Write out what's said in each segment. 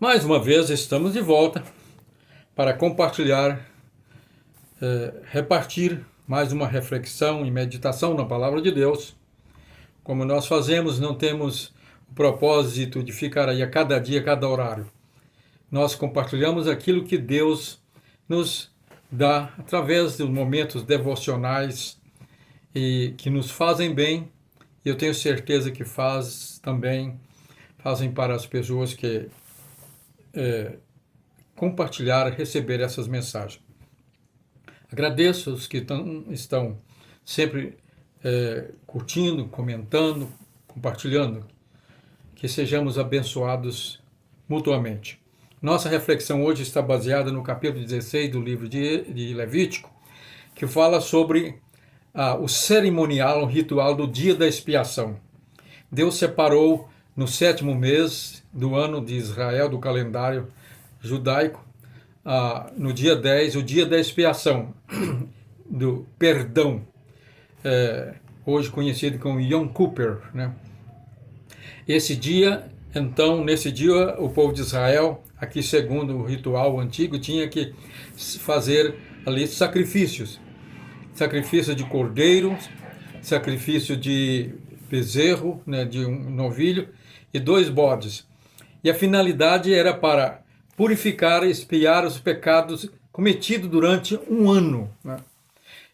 Mais uma vez estamos de volta para compartilhar, repartir mais uma reflexão e meditação na Palavra de Deus. Como nós fazemos, não temos o propósito de ficar aí a cada dia, a cada horário. Nós compartilhamos aquilo que Deus nos dá através dos momentos devocionais e que nos fazem bem. E eu tenho certeza que fazem para as pessoas que compartilhar, receber essas mensagens. Agradeço os que estão sempre curtindo, comentando, compartilhando, que sejamos abençoados mutuamente. Nossa reflexão hoje está baseada no capítulo 16 do livro de Levítico, que fala sobre o cerimonial, o ritual do dia da expiação. Deus separou no 7º mês do ano de Israel, do calendário judaico, no dia 10, o dia da expiação, do perdão, hoje conhecido como Yom Kippur, né? Esse dia, então, nesse dia, o povo de Israel, aqui segundo o ritual antigo, tinha que fazer ali sacrifício de cordeiro, sacrifício de bezerro, né, de um novilho, e 2 bodes. E a finalidade era para purificar e expiar os pecados cometidos durante um ano, né?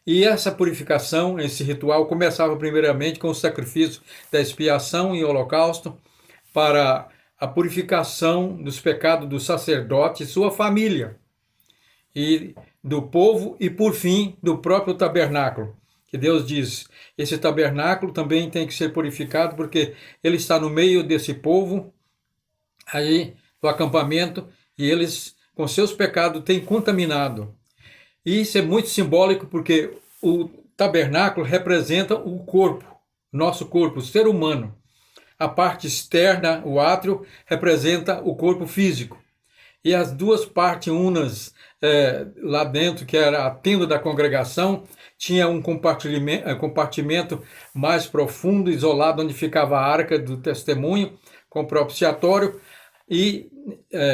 E essa purificação, esse ritual, começava primeiramente com o sacrifício da expiação e holocausto para a purificação dos pecados do sacerdote e sua família, e do povo, e por fim do próprio tabernáculo, que Deus diz, esse tabernáculo também tem que ser purificado, porque ele está no meio desse povo, aí do acampamento, e eles com seus pecados têm contaminado. E isso é muito simbólico, porque o tabernáculo representa o corpo, nosso corpo, o ser humano. A parte externa, o átrio, representa o corpo físico. E as duas partes unas lá dentro, que era a tenda da congregação, tinha um compartimento mais profundo, isolado, onde ficava a arca do testemunho, com propiciatório, e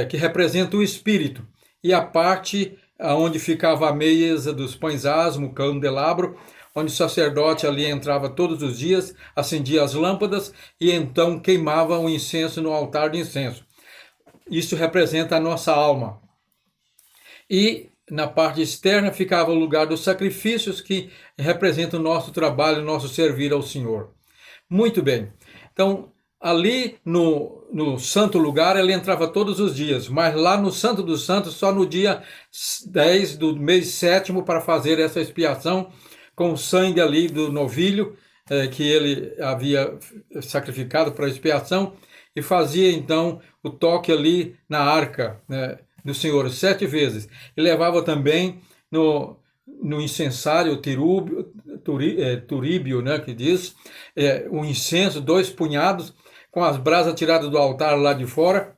que representa o espírito. E a parte onde ficava a mesa dos pães asmos, o candelabro, onde o sacerdote ali entrava todos os dias, acendia as lâmpadas e então queimava o incenso no altar de incenso. Isso representa a nossa alma. E na parte externa ficava o lugar dos sacrifícios, que representa o nosso trabalho, o nosso servir ao Senhor. Muito bem. Então, ali no santo lugar, ele entrava todos os dias, mas lá no Santo dos Santos, só no dia 10 do mês 7º, para fazer essa expiação, com o sangue ali do novilho, que ele havia sacrificado para a expiação, e fazia então o toque ali na arca, né, do Senhor 7 vezes. E levava também no incensário turíbio, né, que diz, o incenso, 2 punhados, com as brasas tiradas do altar lá de fora,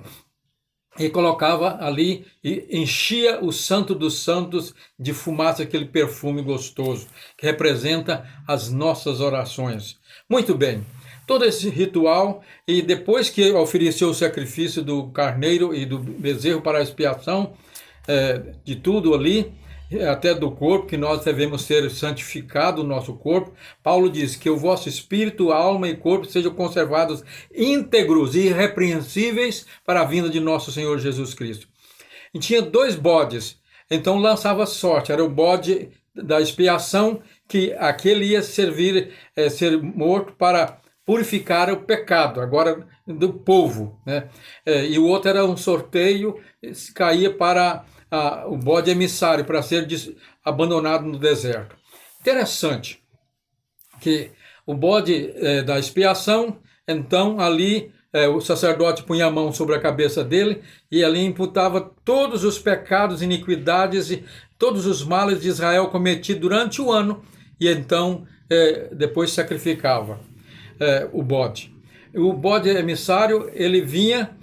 e colocava ali e enchia o Santo dos Santos de fumaça, aquele perfume gostoso, que representa as nossas orações. Muito bem, todo esse ritual, e depois que ofereceu o sacrifício do carneiro e do bezerro para a expiação, de tudo ali, até do corpo, que nós devemos ser santificado o nosso corpo. Paulo diz que o vosso espírito, alma e corpo sejam conservados íntegros e irrepreensíveis para a vinda de nosso Senhor Jesus Cristo. E tinha 2 bodes, então lançava sorte, era o bode da expiação, que aquele ia servir, ser morto para purificar o pecado, agora do povo, né? E o outro era um sorteio, caía para o bode emissário, para ser abandonado no deserto. Interessante que o bode da expiação, então ali o sacerdote punha a mão sobre a cabeça dele e ali imputava todos os pecados, iniquidades e todos os males de Israel cometidos durante o ano, e então depois sacrificava o bode. O bode emissário, ele vinha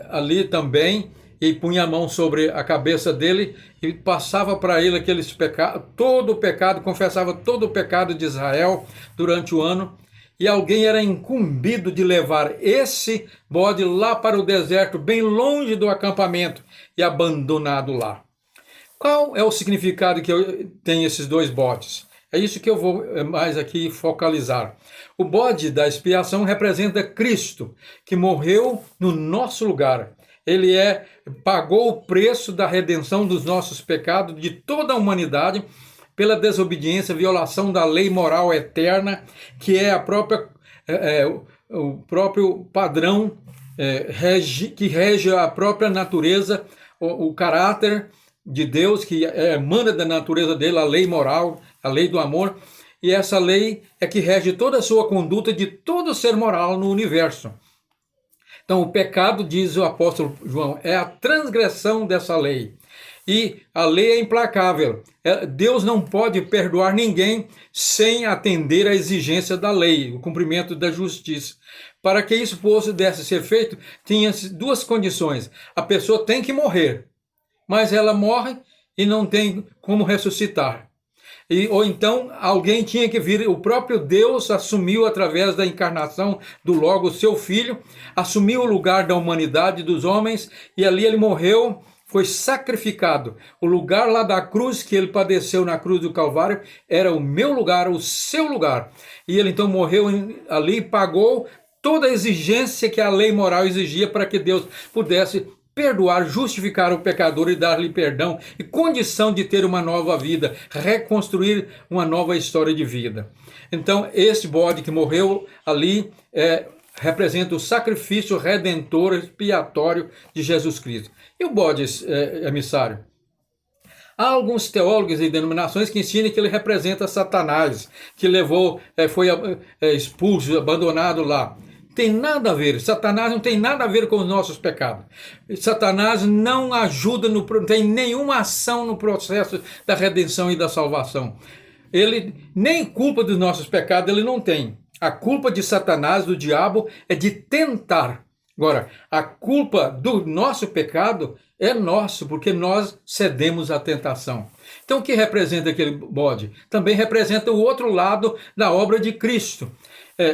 ali também e punha a mão sobre a cabeça dele e passava para ele aqueles pecados, todo o pecado, confessava todo o pecado de Israel durante o ano, e alguém era incumbido de levar esse bode lá para o deserto, bem longe do acampamento e abandonado lá. Qual é o significado que tem esses dois bodes? É isso que eu vou mais aqui focalizar. O bode da expiação representa Cristo, que morreu no nosso lugar. Ele pagou o preço da redenção dos nossos pecados, de toda a humanidade, pela desobediência, violação da lei moral eterna, que é o próprio padrão que rege a própria natureza, o caráter de Deus, que emana da natureza dele, a lei moral, a lei do amor, e essa lei é que rege toda a sua conduta de todo ser moral no universo. Então, o pecado, diz o apóstolo João, é a transgressão dessa lei. E a lei é implacável. Deus não pode perdoar ninguém sem atender à exigência da lei, o cumprimento da justiça. Para que isso pudesse ser feito, tinha duas condições. A pessoa tem que morrer, mas ela morre e não tem como ressuscitar. Ou então alguém tinha que vir, o próprio Deus assumiu através da encarnação do Logos, seu Filho, assumiu o lugar da humanidade, dos homens, e ali ele morreu, foi sacrificado. O lugar lá da cruz que ele padeceu na cruz do Calvário era o meu lugar, o seu lugar. E ele então morreu ali e pagou toda a exigência que a lei moral exigia para que Deus pudesse perdoar, justificar o pecador e dar-lhe perdão e condição de ter uma nova vida, reconstruir uma nova história de vida. Então, esse bode que morreu ali representa o sacrifício redentor, expiatório de Jesus Cristo. E o bode emissário? Há alguns teólogos e denominações que ensinam que ele representa Satanás, que foi expulso, abandonado lá. Tem nada a ver, Satanás não tem nada a ver com os nossos pecados. Satanás não ajuda, não tem nenhuma ação no processo da redenção e da salvação. Ele nem culpa dos nossos pecados ele não tem. A culpa de Satanás, do diabo, é de tentar. Agora, a culpa do nosso pecado é nosso, porque nós cedemos à tentação. Então, o que representa aquele bode? Também representa o outro lado da obra de Cristo.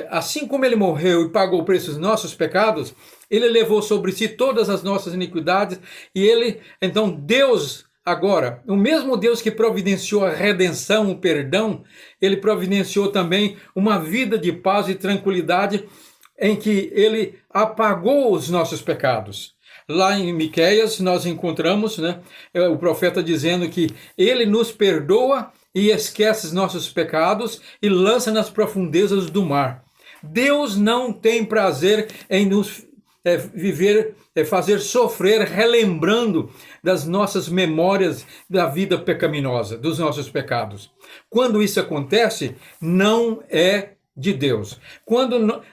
Assim como ele morreu e pagou o preço dos nossos pecados, ele levou sobre si todas as nossas iniquidades, e então Deus, agora, o mesmo Deus que providenciou a redenção, o perdão, ele providenciou também uma vida de paz e tranquilidade em que ele apagou os nossos pecados. Lá em Miqueias nós encontramos o profeta dizendo que ele nos perdoa e esquece os nossos pecados e lança nas profundezas do mar. Deus não tem prazer em nos fazer sofrer, relembrando das nossas memórias da vida pecaminosa, dos nossos pecados. Quando isso acontece, não é de Deus. Quando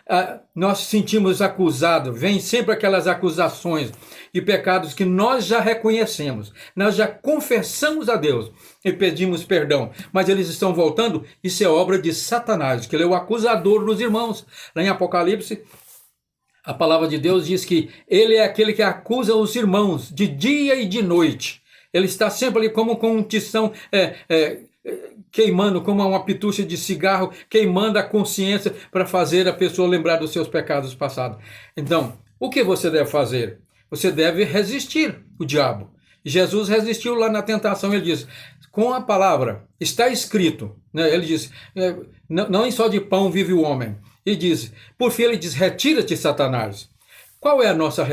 nós sentimos acusados, vem sempre aquelas acusações de pecados que nós já reconhecemos, nós já confessamos a Deus e pedimos perdão, mas eles estão voltando, isso é obra de Satanás, que ele é o acusador dos irmãos. Lá em Apocalipse, a palavra de Deus diz que ele é aquele que acusa os irmãos de dia e de noite. Ele está sempre ali como com um tição queimando, como uma pitucha de cigarro, queimando a consciência para fazer a pessoa lembrar dos seus pecados passados. Então, o que você deve fazer? Você deve resistir o diabo. Jesus resistiu lá na tentação, ele diz, com a palavra, está escrito, ele diz, não só de pão vive o homem. E diz, por fim ele diz, retira-te, Satanás. Qual é a nossa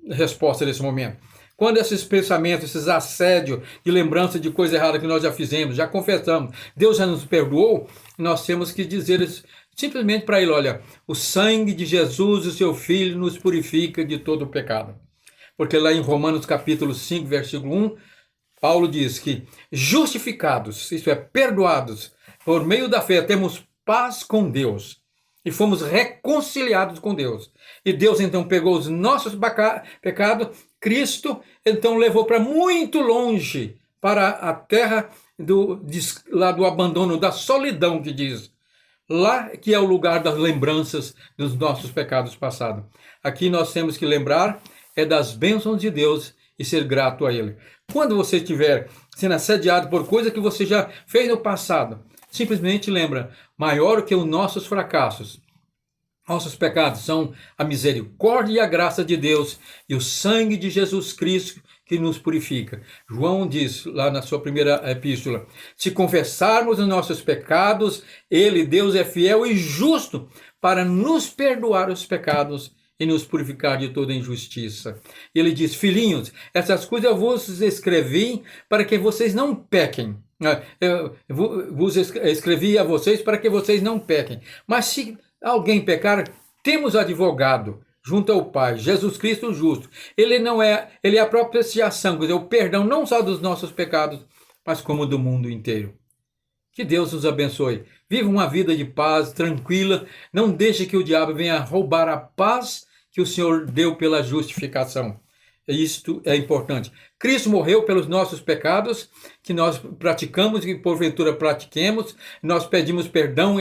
resposta nesse momento? Quando esses pensamentos, esses assédios de lembrança de coisa errada que nós já fizemos, já confessamos, Deus já nos perdoou, nós temos que dizer simplesmente para ele, olha, o sangue de Jesus, o seu Filho, nos purifica de todo o pecado. Porque lá em Romanos capítulo 5, versículo 1, Paulo diz que justificados, isto é, perdoados, por meio da fé, temos paz com Deus. E fomos reconciliados com Deus. E Deus então pegou os nossos pecados, Cristo então levou para muito longe, para a terra lá do abandono, da solidão que diz. Lá que é o lugar das lembranças dos nossos pecados passados. Aqui nós temos que lembrar das bênçãos de Deus e ser grato a Ele. Quando você estiver sendo assediado por coisa que você já fez no passado, simplesmente lembra, maior que os nossos fracassos Nossos pecados são a misericórdia e a graça de Deus e o sangue de Jesus Cristo que nos purifica. João diz lá na sua primeira epístola: se confessarmos os nossos pecados, Ele, Deus, é fiel e justo para nos perdoar os pecados e nos purificar de toda injustiça. Ele diz: filhinhos, essas coisas eu vos escrevi para que vocês não pequem. Eu vos escrevi a vocês para que vocês não pequem. Mas se alguém pecar, temos advogado junto ao Pai, Jesus Cristo justo. Ele é a propiciação, quer dizer, o perdão não só dos nossos pecados, mas como do mundo inteiro. Que Deus os abençoe. Viva uma vida de paz, tranquila. Não deixe que o diabo venha roubar a paz que o Senhor deu pela justificação. Isto é importante. Cristo morreu pelos nossos pecados, que nós praticamos e porventura pratiquemos. Nós pedimos perdão,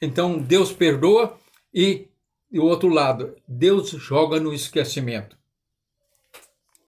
então Deus perdoa. E o outro lado, Deus joga no esquecimento.